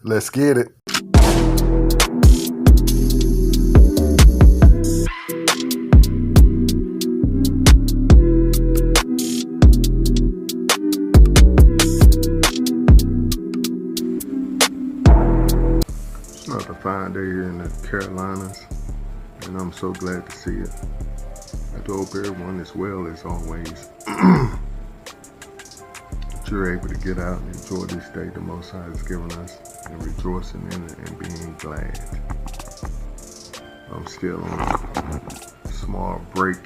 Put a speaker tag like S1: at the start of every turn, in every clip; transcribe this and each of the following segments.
S1: Let's get it. It's another fine day here in the Carolinas, and I'm so glad to see it. I do hope everyone is well as always. That you're able to get out and enjoy this day the Most High has given us, and rejoicing in it and being glad. I'm still on a small break,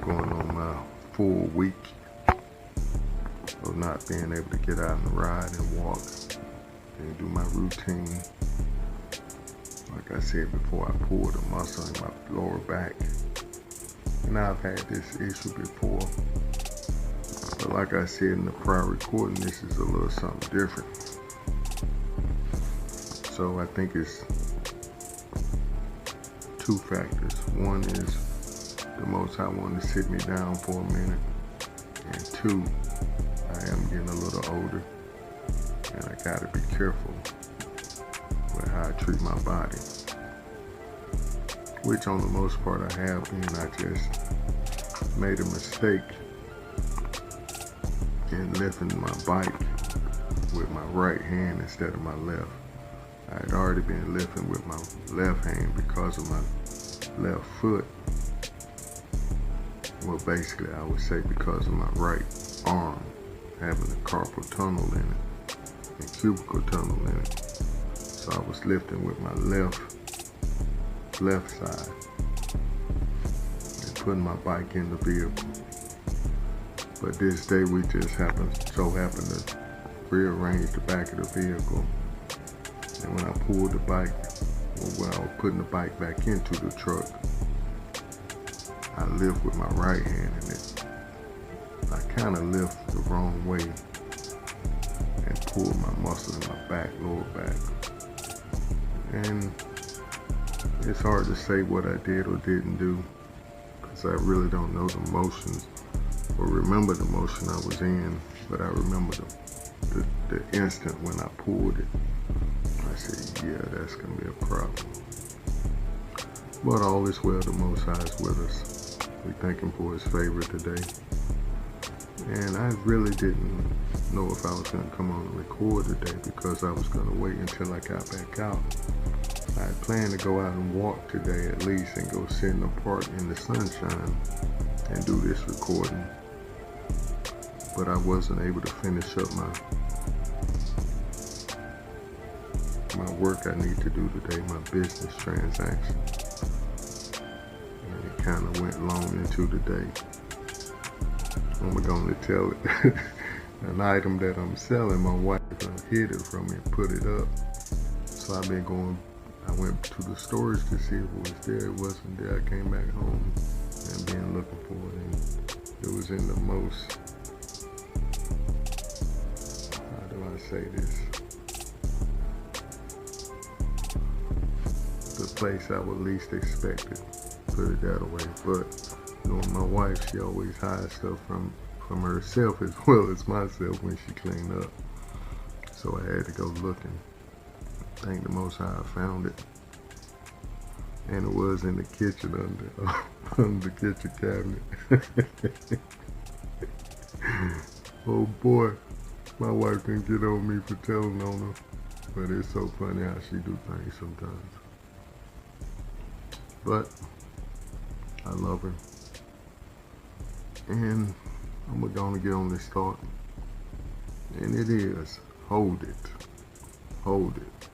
S1: going on my full week of not being able to get out and ride and walk and do my routine. Like I said before, I pulled a muscle in my lower back, and I've had this issue before. But like I said in the prior recording, this is a little something different. So I think it's two factors. One is the Most High wanted to sit me down for a minute. And two, I am getting a little older, and I gotta be careful with how I treat my body. Which on the most part I have been. I just made a mistake in lifting my bike with my right hand instead of my left. I had already been lifting with my left hand because of my left foot. Well, basically I would say because of my right arm having a carpal tunnel in it, a cubicle tunnel in it. So I was lifting with my left side and putting my bike in the vehicle. But this day we just happened to rearrange the back of the vehicle. And when I pulled the bike, when I was putting the bike back into the truck, I lift with my right hand, and I kind of lift the wrong way and pulled my muscle in my back, lower back. And it's hard to say what I did or didn't do, because I really don't know the motions or remember the motion I was in, but I remember the instant when I pulled it. I said, yeah, that's going to be a problem. But all is well, the Most High is with us. We thank Him for His favor today. And I really didn't know if I was going to come on and record today, because I was going to wait until I got back out. I had planned to go out and walk today at least, and go sit in the park in the sunshine and do this recording. But I wasn't able to finish up my work I need to do today, my business transaction. And it kind of went long into the day. I'm going to tell it. An item that I'm selling, my wife hid it from me and put it up. So I went to the storage to see if it was there. It wasn't there. I came back home and been looking for it, and it was in the most, how do I say this? The place I would least expect it, put it that way. But knowing my wife, she always hides stuff from herself as well as myself when she cleaned up. So I had to go looking. Thank the Most High I found it. And it was in the kitchen under the kitchen cabinet. Oh boy, my wife can get on me for telling on her. But it's so funny how she do things sometimes. But I love her. And I'm going to get on this thought. And it is, hold it. Hold it.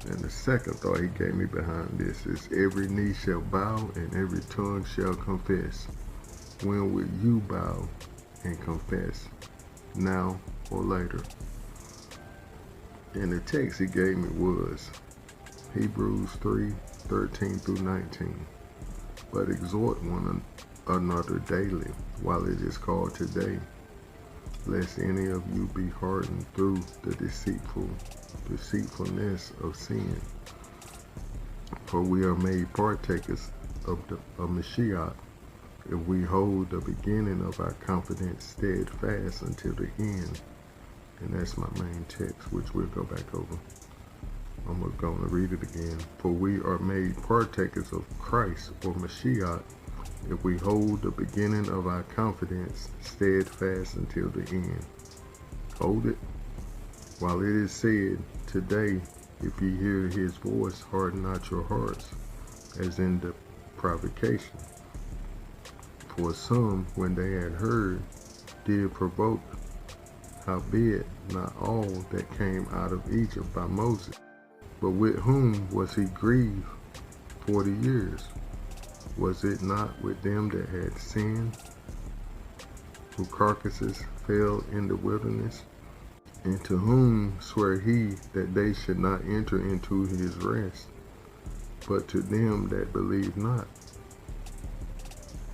S1: And the second thought he gave me behind this is, every knee shall bow and every tongue shall confess. When will you bow and confess? Now or later? And the text he gave me was Hebrews 3:13 through 19. But exhort one another daily while it is called today, lest any of you be hardened through the deceitfulness of sin. For we are made partakers of Mashiach, if we hold the beginning of our confidence steadfast until the end. And that's my main text, which we'll go back over. I'm going to read it again. For we are made partakers of Christ, or Mashiach, if we hold the beginning of our confidence steadfast until the end. Hold it. While it is said, today, if ye hear his voice, harden not your hearts, as in the provocation. For some, when they had heard, did provoke, howbeit not all that came out of Egypt by Moses. But with whom was he grieved 40 years? Was it not with them that had sinned, whose carcases fell in the wilderness? And to whom sware he that they should not enter into his rest, but to them that believe not?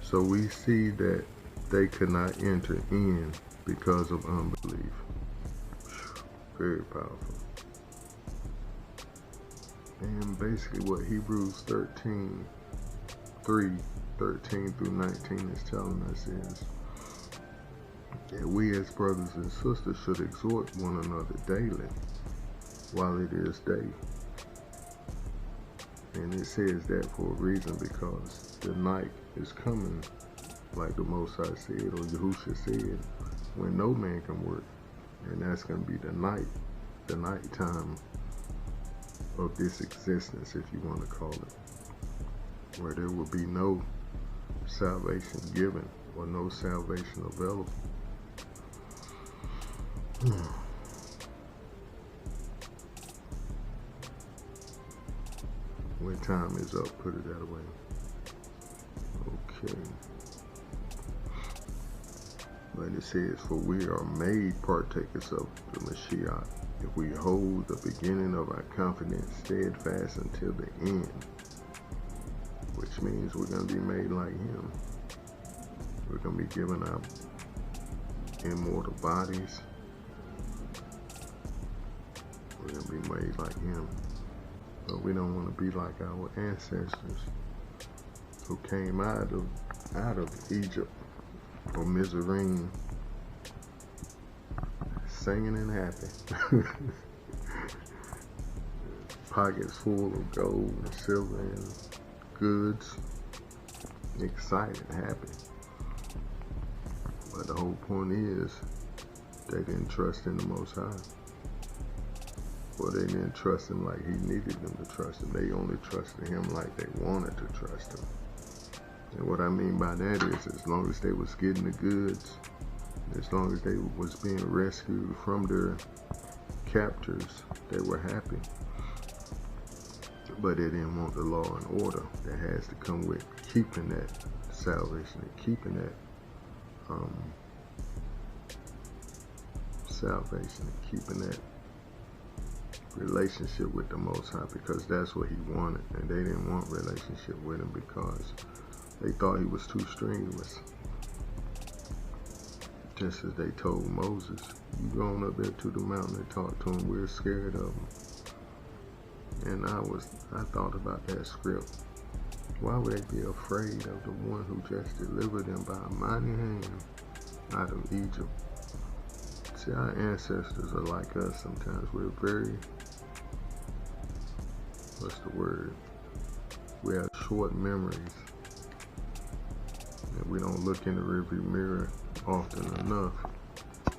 S1: So we see that they could not enter in because of unbelief. Very powerful. And basically what Hebrews 13 through 19 is telling us is that we as brothers and sisters should exhort one another daily while it is day. And it says that for a reason, because the night is coming, like the Most High said, or Yahushua said, when no man can work. And that's going to be the nighttime of this existence, if you want to call it, where there will be no salvation given or no salvation available. When time is up, put it that way. Okay. But it says, for we are made partakers of the Mashiach, if we hold the beginning of our confidence steadfast until the end. Which means we're going to be made like him. We're going to be given our immortal bodies. We're going to be made like him. But we don't want to be like our ancestors who came out of Egypt or Mizraim singing and happy. Pockets full of gold and silver and goods, excited, happy. But the whole point is they didn't trust in the Most High. Or they didn't trust him like he needed them to trust him. They only trusted him like they wanted to trust him. And what I mean by that is, as long as they was getting the goods, as long as they was being rescued from their captors, they were happy. But they didn't want the law and order that has to come with keeping that salvation and keeping that salvation and keeping that relationship with the Most High, because that's what he wanted, and they didn't want relationship with him because they thought he was too strenuous. Just as they told Moses, you go on up there to the mountain and talk to him, we're scared of him. And I thought about that script. Why would they be afraid of the one who just delivered them by a mighty hand out of Egypt? See, our ancestors are like us sometimes. We're very, what's the word? We have short memories. And we don't look in the rearview mirror often enough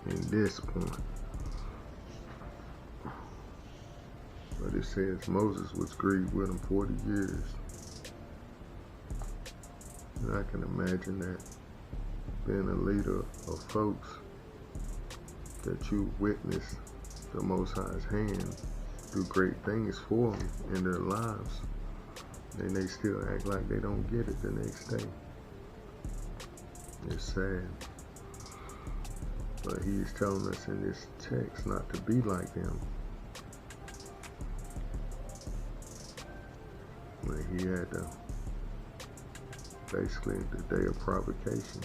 S1: in this point. But it says Moses was grieved with him 40 years. And I can imagine that being a leader of folks, that you witness the Most High's hand do great things for them in their lives, and they still act like they don't get it the next day. It's sad. But he's telling us in this text not to be like them. When he had to, basically the day of provocation,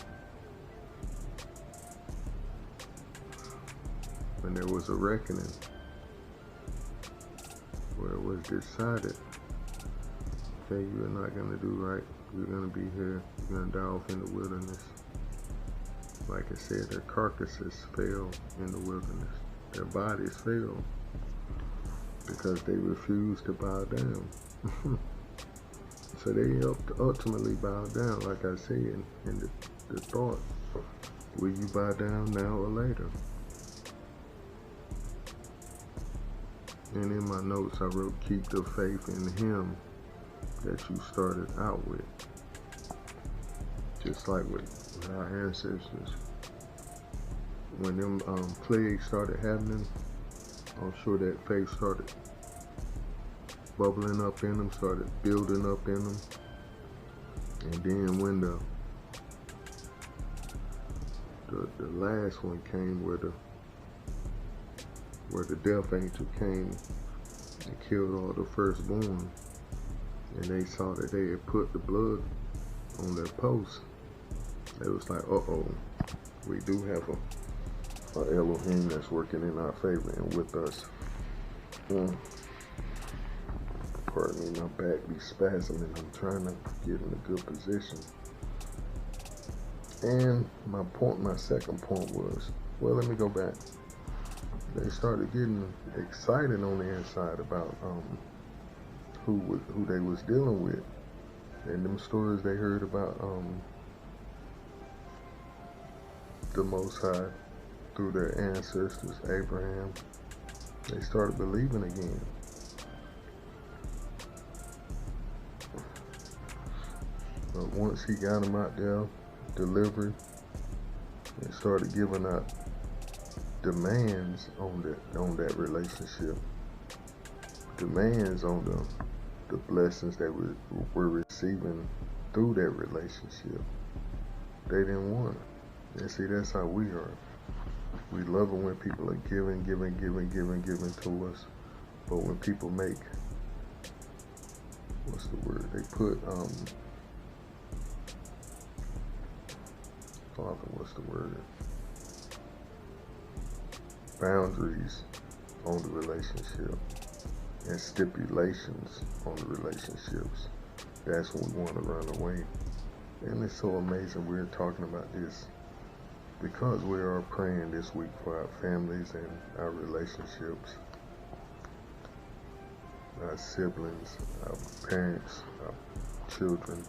S1: when there was a reckoning, where it was decided, okay, you're not going to do right, you're going to be here, you're going to die off in the wilderness. Like I said, their carcasses fell in the wilderness. Their bodies fell because they refused to bow down. So they ultimately bowed down, like I said in the thought. Will you bow down now or later? And in my notes I wrote, keep the faith in him that you started out with. Just like with our ancestors. When them plagues started happening, I'm sure that faith started bubbling up in them, started building up in them. And then when the last one came, where the death angel came and killed all the firstborn, and they saw that they had put the blood on their post, it was like, uh-oh, we do have a Elohim that's working in our favor and with us. Pardon me, my back be spasming. I'm trying to get in a good position. And my second point was, well, let me go back. They started getting excited on the inside about who they was dealing with, and them stories they heard about the Most High through their ancestors, Abraham. They started believing again. But once he got them out there, delivered, and started giving out demands on that relationship, demands on the blessings that we're receiving through that relationship, they didn't want it. And see, that's how we are. We love it when people are giving to us. But when people make, what's the word? They put, boundaries on the relationship and stipulations on the relationships. That's when we want to run away. And it's so amazing we're talking about this, because we are praying this week for our families and our relationships, our siblings, our parents, our children.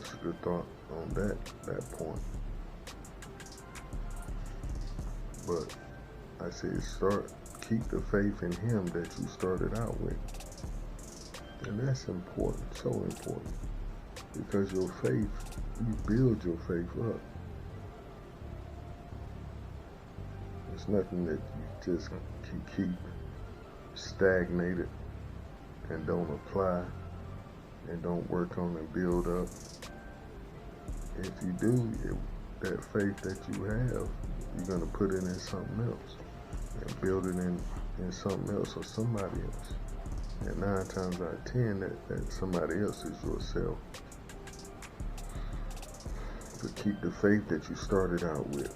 S1: It's a good thought on that point. But I said, keep the faith in him that you started out with. And that's important, so important. Because your faith, you build your faith up. It's nothing that you just can keep stagnated and don't apply and don't work on and build up. If you do, that faith that you have, you're going to put it in something else and build it in something else or somebody else. And 9 times out of 10, that somebody else is yourself. But keep the faith that you started out with.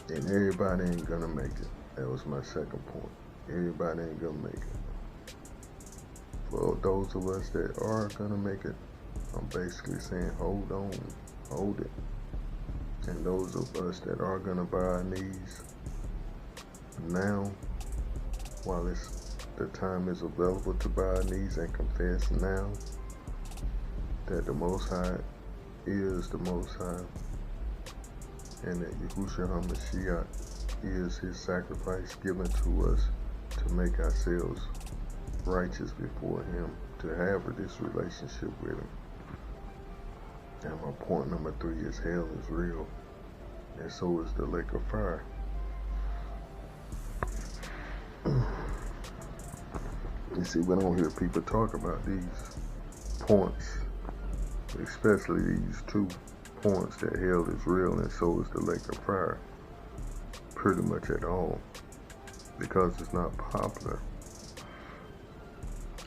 S1: And everybody ain't going to make it. That was my second point. Everybody ain't going to make it. For those of us that are going to make it, I'm basically saying hold on, hold it. And those of us that are going to bow our knees now, while the time is available to bow our knees and confess now that the Most High is the Most High, and that Yahushua HaMashiach is his sacrifice given to us to make ourselves righteous before him, to have this relationship with him. And my point number 3 is hell is real, and so is the lake of fire. You see, we don't hear people talk about these points, especially these 2 points, that hell is real and so is the lake of fire, pretty much at all, because it's not popular.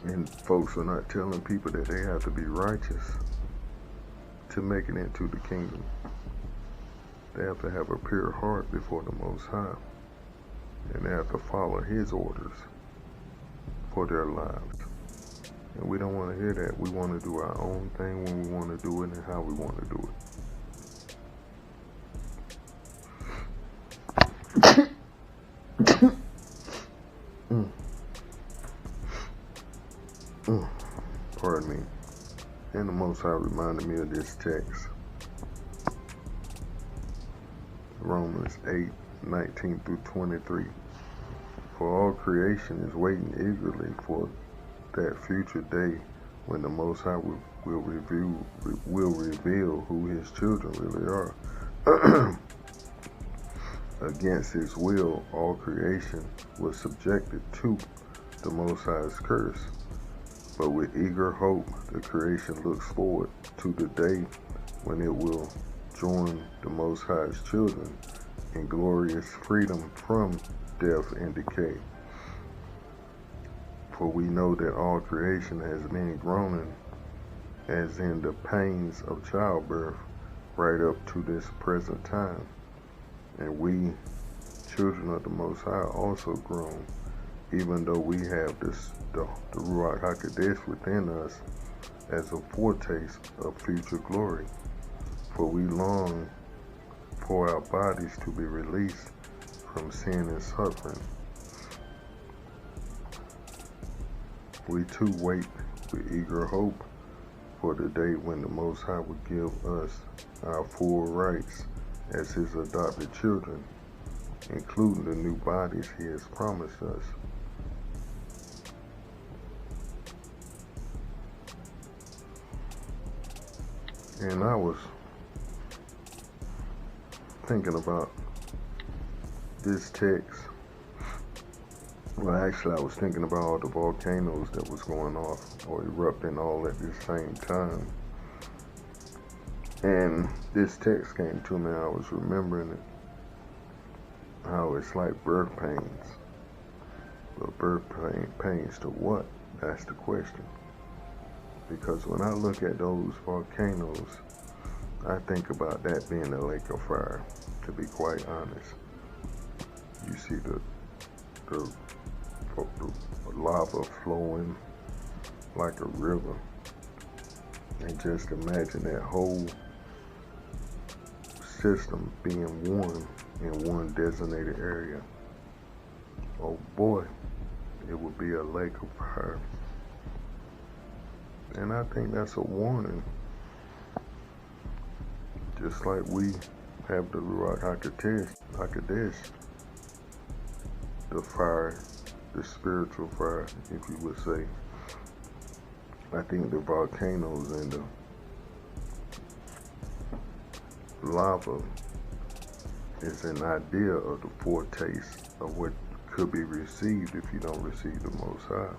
S1: And folks are not telling people that they have to be righteous to make it into the kingdom. They have to have a pure heart before the Most High, and they have to follow his orders for their lives. And we don't want to hear that. We want to do our own thing when we want to do it and how we want to do it. Most High reminded me of this text, Romans 8:19 through 23. For all creation is waiting eagerly for that future day when the Most High will reveal who his children really are. Against his will, all creation was subjected to the Most High's curse. But with eager hope, the creation looks forward to the day when it will join the Most High's children in glorious freedom from death and decay. For we know that all creation has been groaning as in the pains of childbirth right up to this present time. And we, children of the Most High, also groan, even though we have the Ruach HaKodesh within us as a foretaste of future glory. For we long for our bodies to be released from sin and suffering. We too wait with eager hope for the day when the Most High will give us our full rights as his adopted children, including the new bodies he has promised us. And I was thinking about this text. Well, actually, I was thinking about all the volcanoes that was going off or erupting all at the same time. And this text came to me, I was remembering it, how it's like birth pains. But birth pains to what? That's the question. Because when I look at those volcanoes, I think about that being a lake of fire, to be quite honest. You see the lava flowing like a river. And just imagine that whole system being one in one designated area. Oh boy, it would be a lake of fire. And I think that's a warning. Just like we have the Ruach HaKodesh, the fire, the spiritual fire, if you would say. I think the volcanoes and the lava is an idea of the foretaste of what could be received if you don't receive the Most High.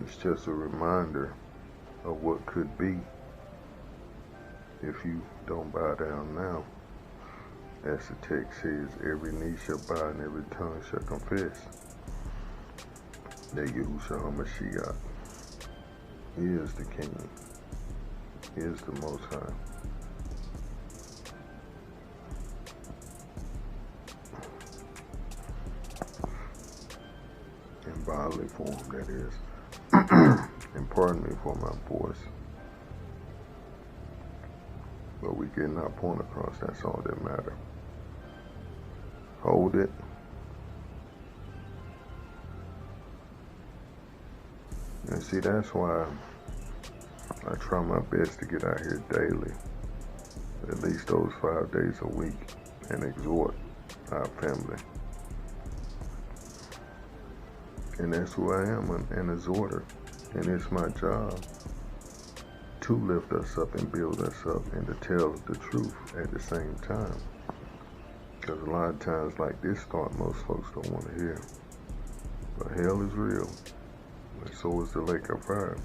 S1: It's just a reminder of what could be if you don't bow down now. As the text says, every knee shall bow and every tongue shall confess that Yahushua HaMashiach is the King, is the Most High. In bodily form, that is. And pardon me for my voice. But we getting our point across, that's all that matters. Hold it. And see, that's why I try my best to get out here daily, at least those 5 days a week, and exhort our family. And that's who I am, an exhorter. And it's my job to lift us up and build us up and to tell the truth at the same time. Because a lot of times like this thought most folks don't want to hear. But hell is real. And so is the lake of fire.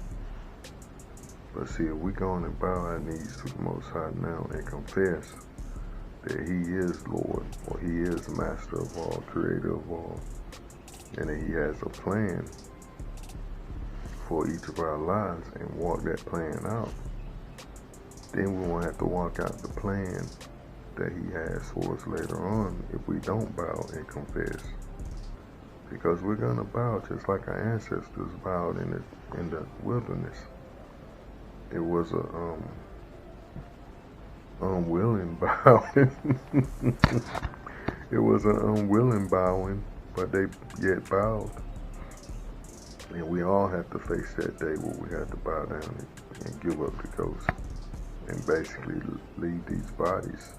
S1: But see, if we go on and bow our knees to the Most High now and confess that he is Lord, or he is master of all, creator of all, and that he has a plan for each of our lives and walk that plan out, then we won't have to walk out the plan that he has for us later on if we don't bow and confess. Because we're going to bow just like our ancestors bowed in the wilderness. It was a unwilling bowing. It was an unwilling bowing, but they yet bowed. And we all have to face that day where we have to bow down and give up the ghost and basically leave these bodies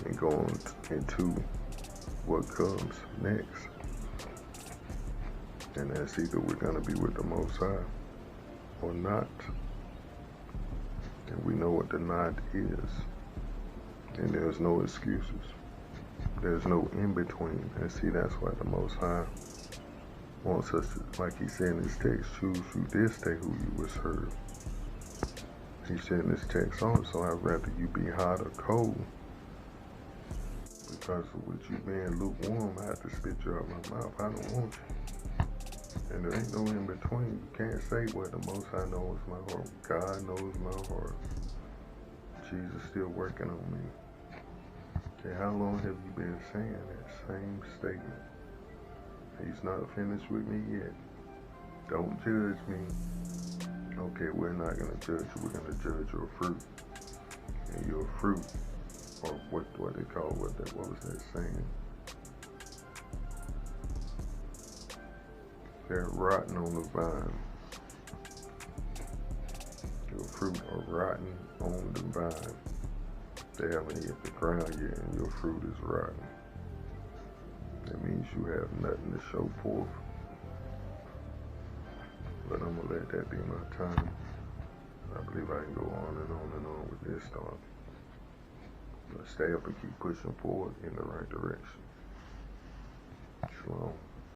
S1: and go on into what comes next. And that's either we're going to be with the Most High or not. And we know what the not is. And there's no excuses. There's no in-between. And see, that's why the Most High wants us to, like he said in his text, choose you this day who you will serve. He said in this text also, I'd rather you be hot or cold. Because with you being lukewarm, I have to spit you out my mouth. I don't want you. And there ain't no in between. You can't say, well, the Most High knows my heart. God knows my heart. Jesus still working on me. Okay, how long have you been saying that same statement? He's not finished with me yet. Don't judge me. Okay, we're not going to judge you. We're going to judge your fruit. And your fruit, or what they call, what was that saying? They're rotten on the vine. Your fruit are rotten on the vine. They haven't hit the ground yet, and your fruit is rotten. That means you have nothing to show forth. But I'm going to let that be my time. I believe I can go on and on and on with this thought. But stay up and keep pushing forward in the right direction. Shalom.